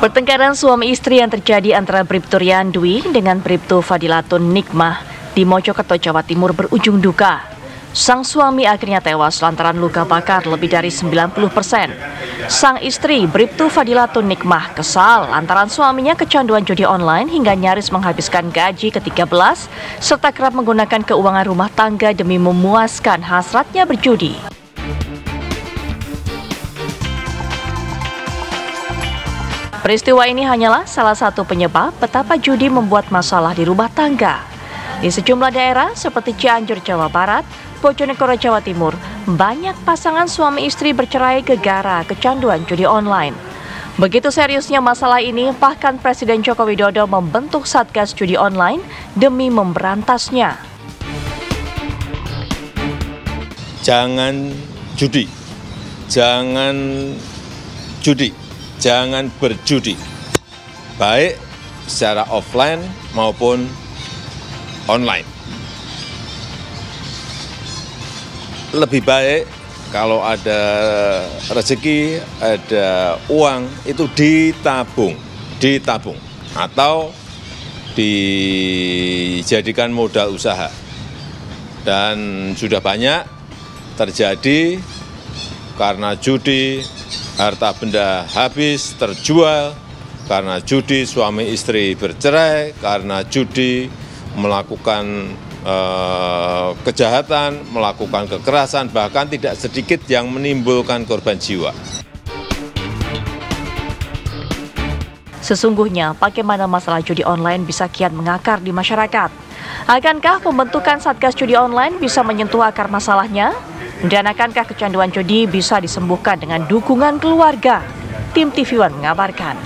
Pertengkaran suami istri yang terjadi antara Bribtu Rian Dwi dengan Bribtu Fadilatun Nikmah di Mojokerto, Jawa Timur berujung duka. Sang suami akhirnya tewas lantaran luka bakar lebih dari 90%. Sang istri Bribtu Fadilatun Nikmah kesal lantaran suaminya kecanduan judi online hingga nyaris menghabiskan gaji ke-13 serta kerap menggunakan keuangan rumah tangga demi memuaskan hasratnya berjudi. Peristiwa ini hanyalah salah satu penyebab betapa judi membuat masalah di rumah tangga. Di sejumlah daerah seperti Cianjur, Jawa Barat, Bojonegoro, Jawa Timur, banyak pasangan suami istri bercerai gara-gara kecanduan judi online. Begitu seriusnya masalah ini, bahkan Presiden Joko Widodo membentuk Satgas Judi Online demi memberantasnya. Jangan judi, jangan berjudi, baik secara offline maupun online. Lebih baik kalau ada rezeki, ada uang, itu ditabung atau dijadikan modal usaha. Dan sudah banyak terjadi karena judi, harta benda habis, terjual, karena judi suami istri bercerai, karena judi melakukan kejahatan, melakukan kekerasan, bahkan tidak sedikit yang menimbulkan korban jiwa. Sesungguhnya, bagaimana masalah judi online bisa kian mengakar di masyarakat? Akankah pembentukan Satgas Judi Online bisa menyentuh akar masalahnya? Dan akankah kecanduan judi bisa disembuhkan dengan dukungan keluarga? Tim TV One mengabarkan.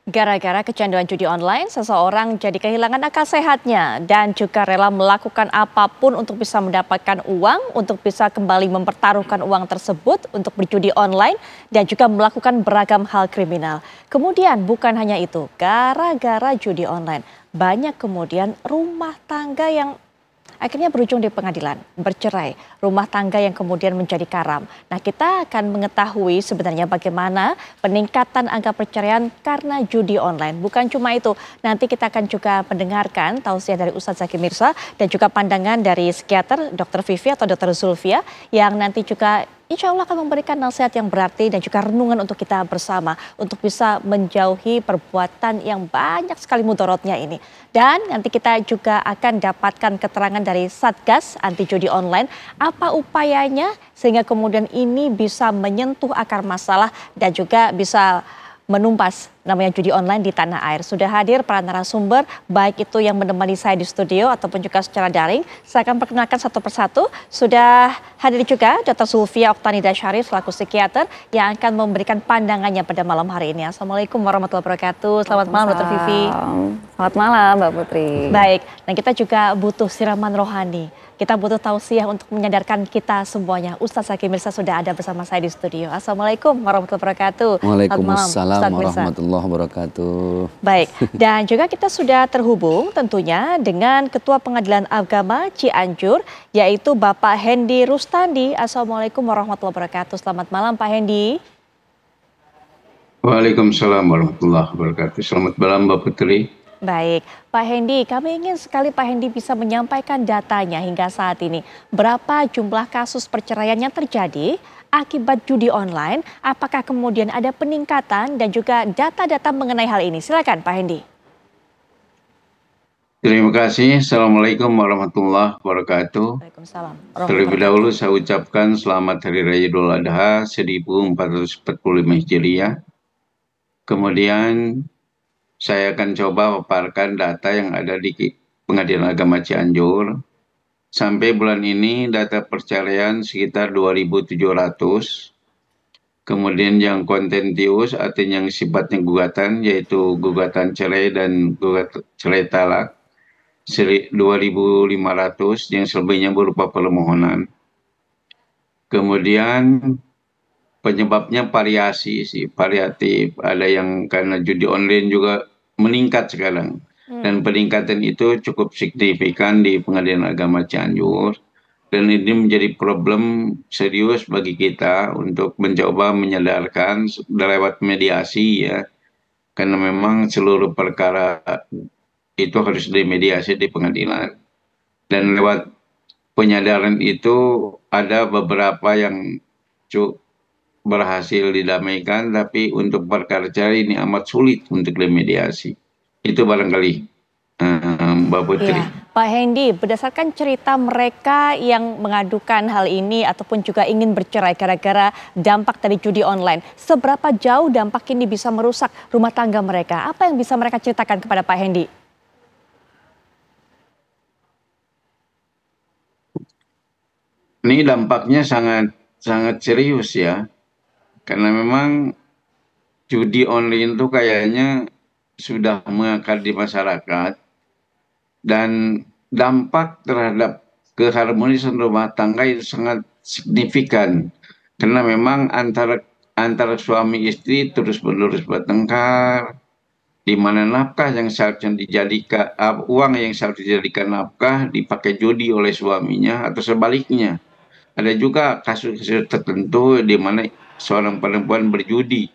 Gara-gara kecanduan judi online, seseorang jadi kehilangan akal sehatnya dan juga rela melakukan apapun untuk bisa mendapatkan uang, untuk bisa kembali mempertaruhkan uang tersebut untuk berjudi online dan juga melakukan beragam hal kriminal. Kemudian bukan hanya itu, gara-gara judi online, banyak kemudian rumah tangga yang akhirnya berujung di pengadilan, bercerai, rumah tangga yang kemudian menjadi karam. Nah, kita akan mengetahui sebenarnya bagaimana peningkatan angka perceraian karena judi online. Bukan cuma itu, nanti kita akan juga mendengarkan tausiah dari Ustadz Zaki Mirza dan juga pandangan dari psikiater Dr. Vivi atau Dr. Zulfia yang nanti juga insya Allah akan memberikan nasihat yang berarti dan juga renungan untuk kita bersama untuk bisa menjauhi perbuatan yang banyak sekali mudorotnya ini. Dan nanti kita juga akan dapatkan keterangan dari Satgas Anti Judi Online, apa upayanya sehingga kemudian ini bisa menyentuh akar masalah dan juga bisa menumpas namanya judi online di tanah air. Sudah hadir para narasumber, baik itu yang menemani saya di studio ataupun juga secara daring. Saya akan perkenalkan satu persatu. Sudah hadir juga Dr. Zulfia Oktanida Syarif selaku psikiater yang akan memberikan pandangannya pada malam hari ini. Assalamualaikum warahmatullahi wabarakatuh. Selamat malam Dr. Vivi. Selamat malam Mbak Putri. Baik, dan kita juga butuh siraman rohani. Kita butuh tausiah untuk menyadarkan kita semuanya. Ustadz Zaki Mirza sudah ada bersama saya di studio. Assalamualaikum warahmatullahi wabarakatuh. Waalaikumsalam warahmatullahi wabarakatuh. Baik, dan juga kita sudah terhubung tentunya dengan Ketua Pengadilan Agama Cianjur, yaitu Bapak Hendy Rustandi. Assalamualaikum warahmatullahi wabarakatuh. Selamat malam Pak Hendy. Waalaikumsalam warahmatullahi wabarakatuh. Selamat malam Mbak Putri. Baik, Pak Hendy, kami ingin sekali Pak Hendy bisa menyampaikan datanya hingga saat ini. Berapa jumlah kasus perceraian yang terjadi akibat judi online? Apakah kemudian ada peningkatan dan juga data-data mengenai hal ini? Silakan Pak Hendy. Terima kasih. Assalamualaikum warahmatullahi wabarakatuh. Waalaikumsalam. Terlebih dahulu saya ucapkan selamat Hari Raya Idul Adha 1445 Hijriah. Kemudian saya akan coba paparkan data yang ada di Pengadilan Agama Cianjur. Sampai bulan ini data perceraian sekitar 2.700. Kemudian yang kontentius artinya yang sifatnya gugatan yaitu gugatan cerai dan gugatan cerai talak 2.500 yang selebihnya berupa permohonan. Kemudian penyebabnya variatif. Ada yang karena judi online juga meningkat sekarang. Dan peningkatan itu cukup signifikan di Pengadilan Agama Cianjur. Dan ini menjadi problem serius bagi kita untuk mencoba menyadarkan lewat mediasi ya. Karena memang seluruh perkara itu harus dimediasi di pengadilan. Dan lewat penyadaran itu ada beberapa yang berhasil didamaikan, tapi untuk perkara ini amat sulit untuk dimediasi. Itu barangkali Mbak Putri. Ya, Pak Hendy, berdasarkan cerita mereka yang mengadukan hal ini ataupun juga ingin bercerai gara-gara dampak dari judi online, seberapa jauh dampak ini bisa merusak rumah tangga mereka? Apa yang bisa mereka ceritakan kepada Pak Hendy? Ini dampaknya sangat serius ya, karena memang judi online itu kayaknya sudah mengakar di masyarakat dan dampak terhadap keharmonisan rumah tangga itu sangat signifikan, karena memang antara suami istri terus-menerus bertengkar, di mana nafkah yang seharusnya dijadikan uang yang seharusnya dijadikan nafkah dipakai judi oleh suaminya atau sebaliknya. Ada juga kasus-kasus tertentu di mana seorang perempuan berjudi.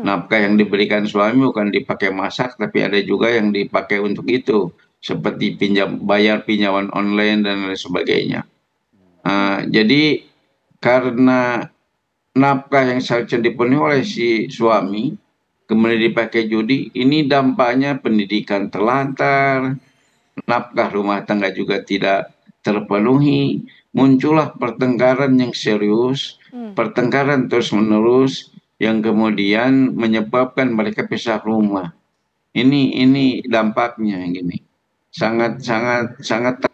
Nafkah yang diberikan suami bukan dipakai masak, tapi ada juga yang dipakai untuk itu, seperti bayar pinjaman online dan lain sebagainya. Jadi karena nafkah yang seharusnya dipenuhi oleh si suami kemudian dipakai judi, ini dampaknya pendidikan terlantar, nafkah rumah tangga juga tidak terpenuhi, muncullah pertengkaran yang serius, pertengkaran terus-menerus yang kemudian menyebabkan mereka pisah rumah. Ini dampaknya gini. Sangat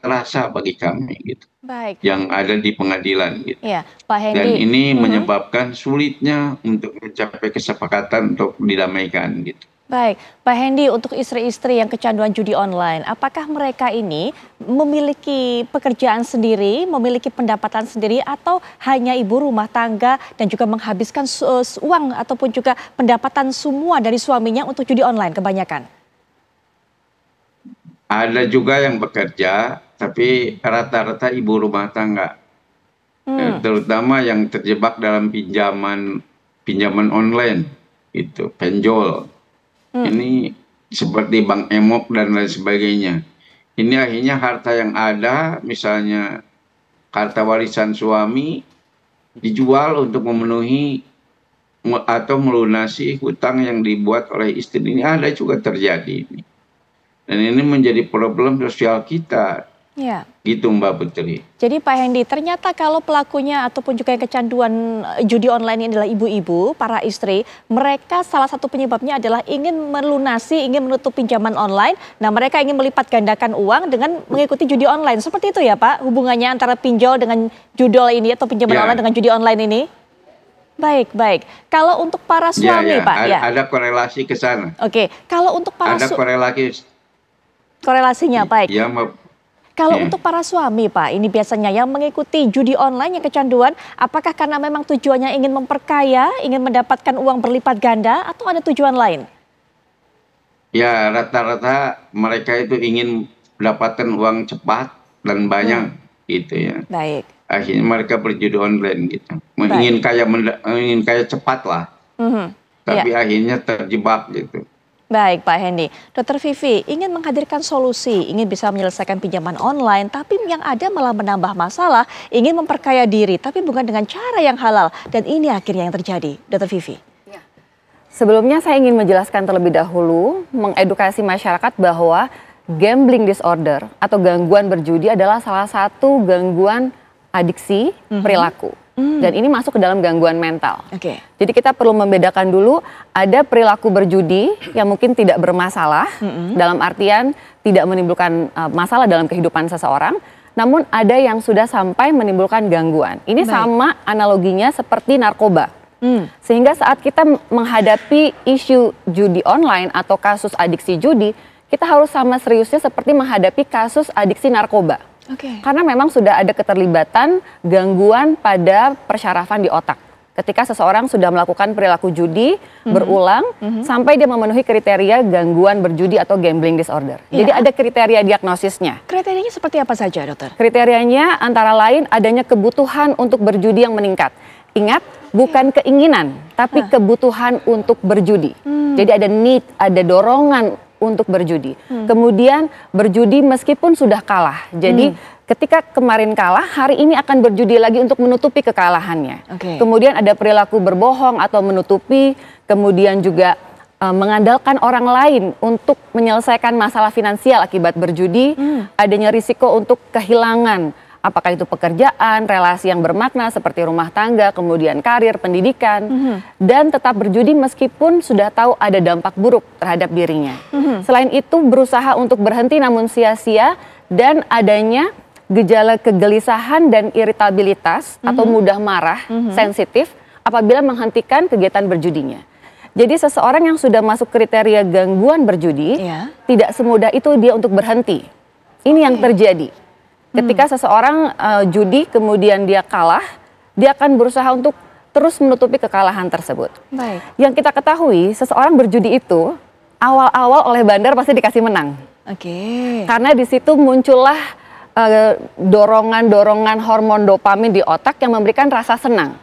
terasa bagi kami gitu. Baik. Yang ada di pengadilan gitu. Ya, Pak Hendy. Dan ini menyebabkan sulitnya untuk mencapai kesepakatan untuk didamaikan gitu. Baik, Pak Hendy, untuk istri-istri yang kecanduan judi online, apakah mereka ini memiliki pekerjaan sendiri, memiliki pendapatan sendiri, atau hanya ibu rumah tangga dan juga menghabiskan uang ataupun juga pendapatan semua dari suaminya untuk judi online kebanyakan? Ada juga yang bekerja, tapi rata-rata ibu rumah tangga, terutama yang terjebak dalam pinjaman online, itu penjol. Ini seperti bank emok dan lain sebagainya. Ini akhirnya harta yang ada, misalnya harta warisan suami, dijual untuk memenuhi atau melunasi hutang yang dibuat oleh istri. Ini ada juga terjadi. Dan ini menjadi problem sosial kita. Ya. Gitu Mbak Putri. Jadi Pak Hendy, ternyata kalau pelakunya ataupun juga yang kecanduan judi online ini adalah ibu-ibu, para istri, mereka salah satu penyebabnya adalah ingin melunasi, ingin menutup pinjaman online. Nah, mereka ingin melipat gandakan uang dengan mengikuti judi online. Seperti itu ya Pak, hubungannya antara pinjol dengan judol ini atau pinjaman online dengan judi online ini? Baik. Kalau untuk para suami Pak, ada korelasi ke sana. Oke, kalau untuk para korelasinya baik. Ya, kalau untuk para suami Pak, ini biasanya yang mengikuti judi online yang kecanduan, apakah karena memang tujuannya ingin memperkaya, ingin mendapatkan uang berlipat ganda, atau ada tujuan lain? Ya, rata-rata mereka itu ingin mendapatkan uang cepat dan banyak, gitu ya. Baik. Akhirnya mereka berjudi online gitu. Ingin kaya cepat lah. Tapi akhirnya terjebak gitu. Baik Pak Hendy, Dr. Vivi ingin menghadirkan solusi, ingin bisa menyelesaikan pinjaman online, tapi yang ada malah menambah masalah, ingin memperkaya diri, tapi bukan dengan cara yang halal. Dan ini akhirnya yang terjadi, Dr. Vivi. Sebelumnya saya ingin menjelaskan terlebih dahulu, mengedukasi masyarakat bahwa gambling disorder atau gangguan berjudi adalah salah satu gangguan adiksi perilaku. Dan ini masuk ke dalam gangguan mental. Jadi kita perlu membedakan dulu, ada perilaku berjudi yang mungkin tidak bermasalah, dalam artian tidak menimbulkan masalah dalam kehidupan seseorang, namun ada yang sudah sampai menimbulkan gangguan. Ini sama analoginya seperti narkoba. Sehingga saat kita menghadapi isu judi online atau kasus adiksi judi, kita harus sama seriusnya seperti menghadapi kasus adiksi narkoba. Karena memang sudah ada keterlibatan gangguan pada persyarafan di otak. ketika seseorang sudah melakukan perilaku judi berulang sampai dia memenuhi kriteria gangguan berjudi atau gambling disorder. Jadi ada kriteria diagnosisnya. Kriterianya seperti apa saja, dokter? Kriterianya antara lain adanya kebutuhan untuk berjudi yang meningkat. Ingat, bukan keinginan, tapi kebutuhan untuk berjudi. Jadi ada need, ada dorongan untuk berjudi. Kemudian berjudi meskipun sudah kalah. Jadi ketika kemarin kalah, hari ini akan berjudi lagi untuk menutupi kekalahannya. Kemudian ada perilaku berbohong atau menutupi, kemudian juga mengandalkan orang lain untuk menyelesaikan masalah finansial akibat berjudi, adanya risiko untuk kehilangan, apakah itu pekerjaan, relasi yang bermakna seperti rumah tangga, kemudian karir, pendidikan, dan tetap berjudi meskipun sudah tahu ada dampak buruk terhadap dirinya. Selain itu berusaha untuk berhenti namun sia-sia, dan adanya gejala kegelisahan dan iritabilitas atau mudah marah, sensitif apabila menghentikan kegiatan berjudinya. Jadi seseorang yang sudah masuk kriteria gangguan berjudi, tidak semudah itu dia untuk berhenti. Ini yang terjadi. Ketika seseorang judi kemudian dia kalah, dia akan berusaha untuk terus menutupi kekalahan tersebut. Yang kita ketahui, seseorang berjudi itu awal-awal oleh bandar pasti dikasih menang. Karena di situ muncullah dorongan-dorongan hormon dopamin di otak yang memberikan rasa senang.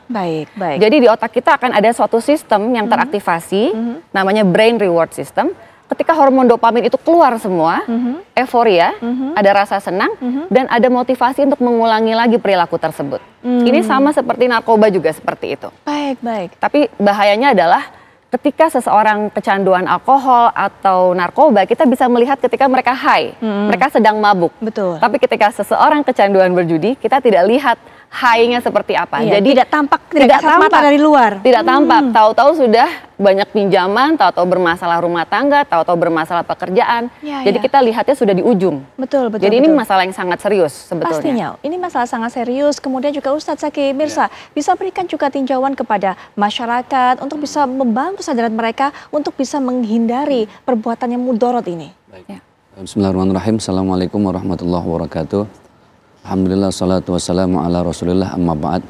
Jadi di otak kita akan ada suatu sistem yang teraktivasi, namanya brain reward system. Ketika hormon dopamin itu keluar semua, euforia, ada rasa senang, dan ada motivasi untuk mengulangi lagi perilaku tersebut. Ini sama seperti narkoba juga seperti itu. Tapi bahayanya adalah ketika seseorang kecanduan alkohol atau narkoba, kita bisa melihat ketika mereka high, mereka sedang mabuk. Tapi ketika seseorang kecanduan berjudi, kita tidak lihat high-nya seperti apa. Jadi tidak tampak, tidak kasat mata dari luar. Tidak tampak, tahu-tahu sudah banyak pinjaman, tahu-tahu bermasalah rumah tangga, tahu-tahu bermasalah pekerjaan. Jadi kita lihatnya sudah di ujung. Jadi ini masalah yang sangat serius sebetulnya. Pastinya, ini masalah sangat serius. Kemudian juga Ustadz Zaki Mirza bisa berikan juga tinjauan kepada masyarakat untuk bisa membantu kesadaran mereka untuk bisa menghindari perbuatan yang mudorot ini. Bismillahirrahmanirrahim. Assalamualaikum warahmatullahi wabarakatuh. Alhamdulillah, salatu wassalamu ala rasulillah, amma ba'd.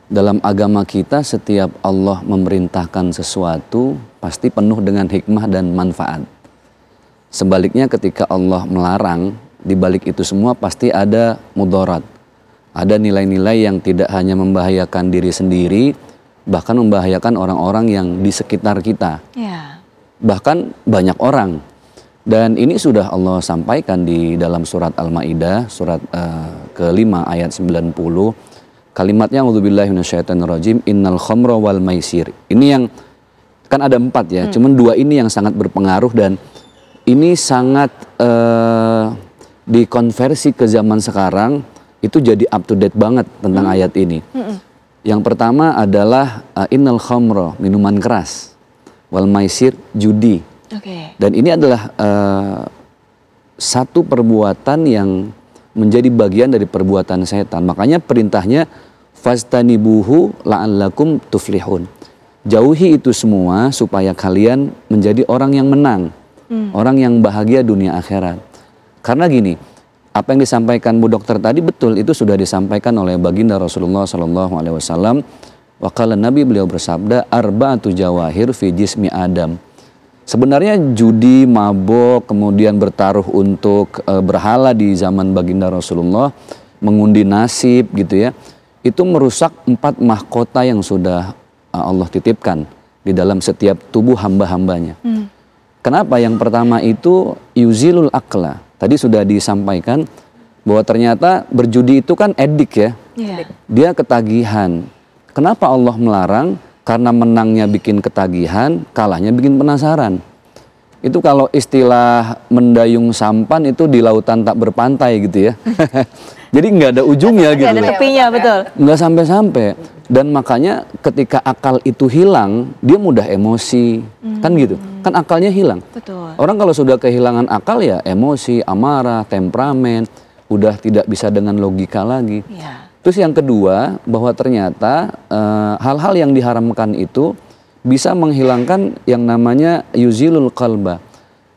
Dalam agama kita setiap Allah memerintahkan sesuatu pasti penuh dengan hikmah dan manfaat. Sebaliknya ketika Allah melarang, di balik itu semua pasti ada mudarat. Ada nilai-nilai yang tidak hanya membahayakan diri sendiri, bahkan membahayakan orang-orang yang di sekitar kita. Bahkan banyak orang. Dan ini sudah Allah sampaikan di dalam surat Al-Maidah, surat ke-5 ayat 90. Kalimatnya a'udzubillahi minasyaitonirrajim, innal khamra wal maisir. Ini yang kan ada 4 ya, cuman 2 ini yang sangat berpengaruh dan ini sangat dikonversi ke zaman sekarang, itu jadi up to date banget tentang ayat ini. Yang pertama adalah innal khamra, minuman keras, wal maisir, judi. Dan ini adalah satu perbuatan yang menjadi bagian dari perbuatan setan. Makanya perintahnya fastanibuhu la'allakum tuflihun. Jauhi itu semua supaya kalian menjadi orang yang menang, orang yang bahagia dunia akhirat. Karena gini, apa yang disampaikan Bu Dokter tadi betul, itu sudah disampaikan oleh baginda Rasulullah SAW. Waqala Nabi, beliau bersabda, arba'atu jawahir fi jismi Adam. Sebenarnya judi, mabok, kemudian bertaruh untuk berhala di zaman baginda Rasulullah, mengundi nasib gitu ya, itu merusak 4 mahkota yang sudah Allah titipkan di dalam setiap tubuh hamba-hambanya. Kenapa? Yang pertama itu yuzilul akla. Tadi sudah disampaikan bahwa ternyata berjudi itu kan edik ya, dia ketagihan. Kenapa Allah melarang? Karena menangnya bikin ketagihan, kalahnya bikin penasaran. Itu kalau istilah mendayung sampan itu di lautan tak berpantai gitu ya. Jadi nggak ada ujungnya gitu. Nggak ada tepinya, betul. Nggak sampai-sampai. Dan makanya ketika akal itu hilang, dia mudah emosi. Kan gitu. Kan akalnya hilang. Betul. Orang kalau sudah kehilangan akal ya emosi, amarah, temperamen, udah tidak bisa dengan logika lagi. Terus yang kedua, bahwa ternyata hal-hal yang diharamkan itu bisa menghilangkan yang namanya yuzilul qalba.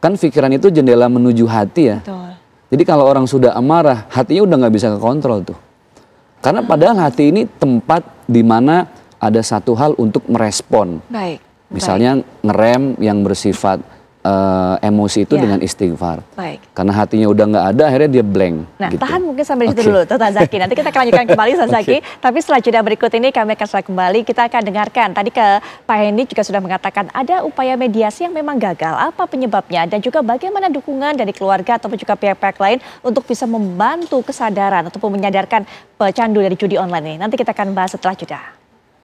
Kan pikiran itu jendela menuju hati ya. Betul. Jadi kalau orang sudah amarah, hatinya udah nggak bisa kekontrol tuh. Karena padahal hati ini tempat di mana ada satu hal untuk merespon. Baik. Misalnya ngerem yang bersifat emosi itu dengan istighfar. Baik. Karena hatinya udah nggak ada, akhirnya dia blank. Nah, gitu. tahan mungkin sampai di situ dulu, Ustaz Zaki. Nanti kita akan lanjutkan kembali, Ustaz Zaki. Tapi setelah jeda berikut ini kami akan setelah kembali. Kita akan dengarkan. Tadi ke Pak Hendy juga sudah mengatakan ada upaya mediasi yang memang gagal. Apa penyebabnya? Dan juga bagaimana dukungan dari keluarga ataupun juga pihak-pihak lain untuk bisa membantu kesadaran ataupun menyadarkan pecandu dari judi online ini. Nanti kita akan bahas setelah jeda.